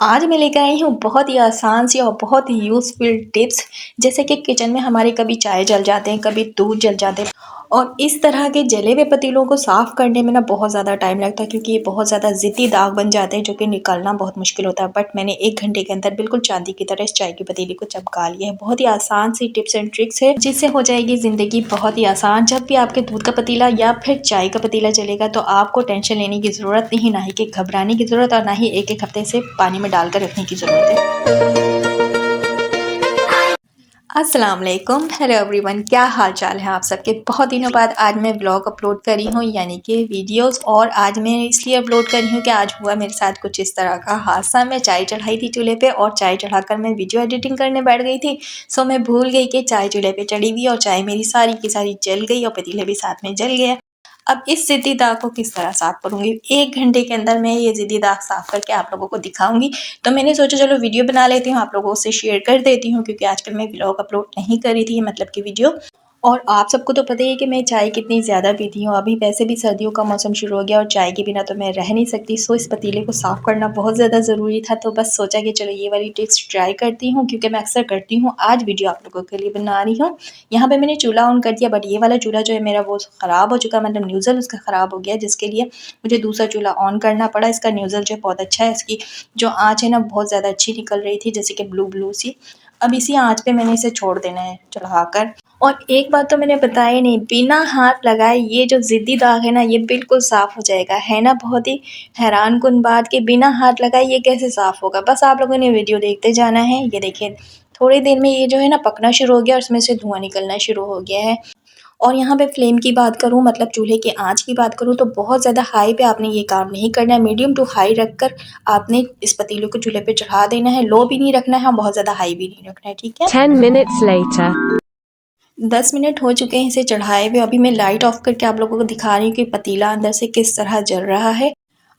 आज मैं लेकर आई हूँ बहुत ही आसान सी और बहुत ही यूज़फुल टिप्स। जैसे कि किचन में हमारे कभी चाय जल जाते हैं, कभी दूध जल जाते हैं और इस तरह के जले हुए पतीलों को साफ़ करने में ना बहुत ज़्यादा टाइम लगता है, क्योंकि ये बहुत ज़्यादा ज़िद्दी दाग बन जाते हैं जो कि निकालना बहुत मुश्किल होता है। बट मैंने 1 घंटे के अंदर बिल्कुल चांदी की तरह इस चाय की पतीली को चमका लिया है। बहुत ही आसान सी टिप्स एंड ट्रिक्स है जिससे हो जाएगी ज़िंदगी बहुत ही आसान। जब भी आपके दूध का पतीला या फिर चाय का पतीला जलेगा तो आपको टेंशन लेने की ज़रूरत नहीं, ना ही कि घबराने की ज़रूरत और ना ही एक-एक हफ्ते से पानी में डालकर रखने की ज़रूरत है। अस्सलाम वालेकुम, हेलो एवरीवन, क्या हाल चाल है आप सबके। बहुत दिनों बाद आज मैं ब्लॉग अपलोड करी हूँ, यानी कि वीडियोस। और आज मैं इसलिए अपलोड करी हूँ कि आज हुआ मेरे साथ कुछ इस तरह का हादसा। मैं चाय चढ़ाई थी चूल्हे पे और चाय चढ़ाकर मैं वीडियो एडिटिंग करने बैठ गई थी। सो मैं भूल गई कि चाय चूल्हे पे चढ़ी हुई और चाय मेरी सारी की सारी जल गई और पतीले भी साथ में जल गया। अब इस ज़िद्दी दाग को किस तरह साफ़ करूँगी, 1 घंटे के अंदर मैं ये ज़िद्दी दाग साफ़ करके आप लोगों को दिखाऊँगी। तो मैंने सोचा चलो वीडियो बना लेती हूँ, आप लोगों से शेयर कर देती हूँ, क्योंकि आजकल मैं व्लॉग अपलोड नहीं कर रही थी, मतलब कि वीडियो। और आप सबको तो पता ही है कि मैं चाय कितनी ज़्यादा पीती हूँ। अभी वैसे भी सर्दियों का मौसम शुरू हो गया और चाय के बिना तो मैं रह नहीं सकती। सो इस पतीले को साफ़ करना बहुत ज़्यादा ज़रूरी था। तो बस सोचा कि चलो ये वाली टिप्स ट्राई करती हूँ, क्योंकि मैं अक्सर करती हूँ। आज वीडियो आप लोगों के लिए बना रही हूँ। यहाँ पे मैंने चूल्हा ऑन कर दिया, बट ये वाला चूल्हा जो है मेरा वो ख़राब हो चुका, मतलब न्यूज़ल उसका ख़राब हो गया, जिसके लिए मुझे दूसरा चूल्हा ऑन करना पड़ा। इसका न्यूज़ल जो है बहुत अच्छा है, इसकी जो आँच है ना बहुत ज़्यादा अच्छी निकल रही थी, जैसे कि ब्लू ब्लू सी। अब इसी आँच पे मैंने इसे छोड़ देना है चढ़ाकर। और एक बात तो मैंने बताई नहीं, बिना हाथ लगाए ये जो ज़िद्दी दाग है ना ये बिल्कुल साफ़ हो जाएगा। है ना बहुत ही हैरानकुन बात कि बिना हाथ लगाए ये कैसे साफ़ होगा। बस आप लोगों ने वीडियो देखते जाना है। ये देखिए थोड़ी देर में ये जो है ना पकना शुरू हो गया और इसमें से धुआँ निकलना शुरू हो गया है। और यहाँ पे फ्लेम की बात करूँ, मतलब चूल्हे की आँच की बात करूँ, तो बहुत ज़्यादा हाई पे आपने ये काम नहीं करना है। मीडियम टू हाई रखकर आपने इस पतीले को चूल्हे पे चढ़ा देना है। लो भी नहीं रखना है और बहुत ज़्यादा हाई भी नहीं रखना है, ठीक है। 10 minutes later. 10 मिनट हो चुके हैं इसे चढ़ाए हुए। अभी मैं लाइट ऑफ करके आप लोगों को दिखा रही हूँ कि पतीला अंदर से किस तरह जल रहा है।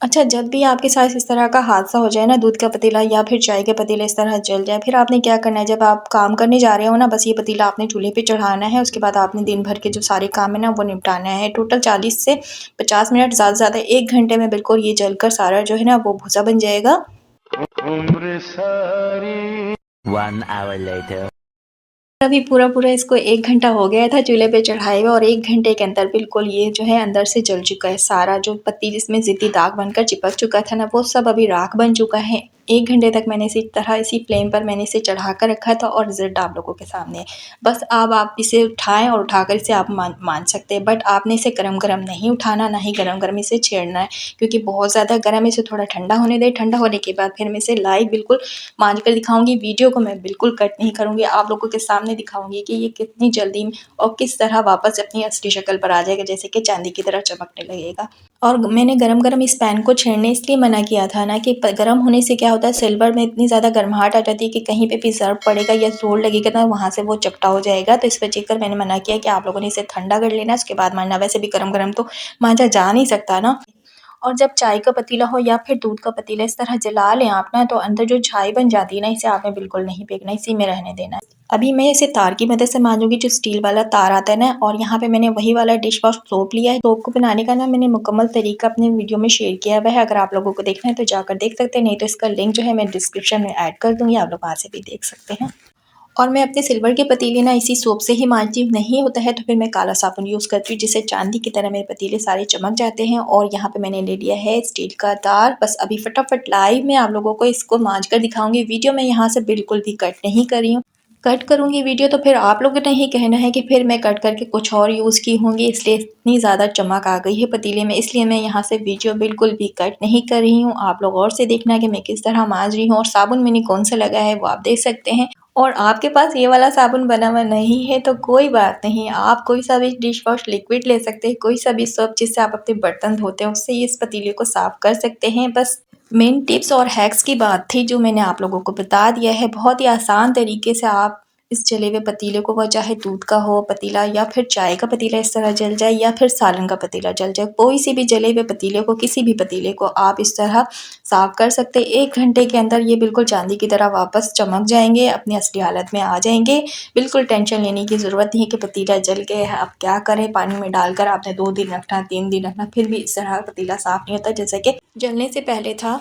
अच्छा, जब भी आपके साथ इस तरह का हादसा हो जाए ना, दूध का पतीला या फिर चाय का पतीला इस तरह जल जाए, फिर आपने क्या करना है। जब आप काम करने जा रहे हो ना, बस ये पतीला आपने चूल्हे पे चढ़ाना है। उसके बाद आपने दिन भर के जो सारे काम है ना वो निपटाना है। टोटल 40 से 50 मिनट, ज़्यादा से ज़्यादा 1 घंटे में बिल्कुल ये जलकर सारा जो है ना वो भूसा बन जाएगा। उम्र सारी 1 hour later. अभी पूरा इसको 1 घंटा हो गया था चूल्हे पे चढ़ाए हुए और 1 घंटे के अंदर बिल्कुल ये जो है अंदर से जल चुका है। सारा जो पत्ती जिसमें ज़िद्दी दाग बनकर चिपक चुका था ना वो सब अभी राख बन चुका है। 1 घंटे तक मैंने इसी तरह इसी फ्लेम पर मैंने इसे चढ़ा कर रखा था और रिज़ल्ट आप लोगों के सामने है। बस अब आप इसे उठाएँ और उठाकर इसे आप मान सकते हैं। बट आपने इसे गरम-गरम नहीं उठाना, ना ही गरम-गरम इसे छेड़ना है, क्योंकि बहुत ज़्यादा गर्म है। इसे थोड़ा ठंडा होने दें। ठंडा होने के बाद फिर मैं इसे लाइव बिल्कुल मांझ कर दिखाऊँगी। वीडियो को मैं बिल्कुल कट नहीं करूँगी, आप लोगों के सामने दिखाऊँगी कि ये कितनी जल्दी और किस तरह वापस अपनी असली शक्ल पर आ जाएगा, जैसे कि चांदी की तरह चमकने लगेगा। और मैंने गरम-गरम इस पैन को छेड़ने इसलिए मना किया था ना कि गरम होने से क्या होता है, सिल्वर में इतनी ज़्यादा गर्माहट आ जाती है कि कहीं पे भी ज़र्ब पड़ेगा या जोर लगेगा ना वहाँ से वो चपटा हो जाएगा। तो इस वजह कर मैंने मना किया कि आप लोगों ने इसे ठंडा कर लेना, उसके बाद मांजना। वैसे भी गरम-गरम तो मांजा जा नहीं सकता ना। और जब चाय का पतीला हो या फिर दूध का पतीला इस तरह जला लें आप ना, तो अंदर जो छाई बन जाती है ना, इसे आपने बिल्कुल नहीं फेंकना, इसी में रहने देना है। अभी मैं इसे तार की मदद से मांजूंगी, जो स्टील वाला तार आता है ना। और यहाँ पे मैंने वही वाला डिश वॉश सोप लिया है। सोप को बनाने का ना मैंने मुकम्मल तरीका अपने वीडियो में शेयर किया हुआ है। अगर आप लोगों को देखना है तो जाकर देख सकते हैं, नहीं तो इसका लिंक जो है मैं डिस्क्रिप्शन में ऐड कर दूँगी, आप लोग वहाँ से भी देख सकते हैं। और मैं अपने सिल्वर के पतीले ना इसी सोप से ही मांजती हूँ। नहीं होता है तो फिर मैं काला साबुन यूज़ करती हूँ, जिससे चांदी की तरह मेरे पतीले सारे चमक जाते हैं। और यहाँ पे मैंने ले लिया है स्टील का तार। बस अभी फटाफट लाइव में आप लोगों को इसको मांज कर दिखाऊंगी। वीडियो में यहाँ से बिल्कुल भी कट नहीं कर रही हूँ। कट करूँगी वीडियो तो फिर आप लोगों ने ही कहना है कि फिर मैं कट करके कुछ और यूज़ की होंगी, इसलिए इतनी ज़्यादा चमक आ गई है पतीले में। इसलिए मैं यहाँ से वीडियो बिल्कुल भी कट नहीं कर रही हूँ। आप लोग और से देखना कि मैं किस तरह मांज रही हूँ। और साबुन मैंने कौन सा लगाया है वो आप देख सकते हैं। और आपके पास ये वाला साबुन बना हुआ नहीं है तो कोई बात नहीं, आप कोई सा भी डिश वॉश लिक्विड ले सकते हैं, कोई सा भी सोप जिससे आप अपने बर्तन धोते हैं, उससे इस पतीले को साफ़ कर सकते हैं। बस मेन टिप्स और हैक्स की बात थी जो मैंने आप लोगों को बता दिया है। बहुत ही आसान तरीके से आप इस जले हुए पतीले को, वो चाहे दूध का हो पतीला या फिर चाय का पतीला इस तरह जल जाए या फिर सालन का पतीला जल जाए, कोई सी भी जले हुए पतीले को, किसी भी पतीले को आप इस तरह साफ़ कर सकते हैं। 1 घंटे के अंदर ये बिल्कुल चांदी की तरह वापस चमक जाएंगे, अपनी असली हालत में आ जाएंगे। बिल्कुल टेंशन लेने की ज़रूरत नहीं है कि पतीला जल गया है अब क्या करें। पानी में डालकर आपने 2 दिन रखना, 3 दिन रखना, फिर भी इस तरह पतीला साफ़ नहीं होता जैसे कि जलने से पहले था।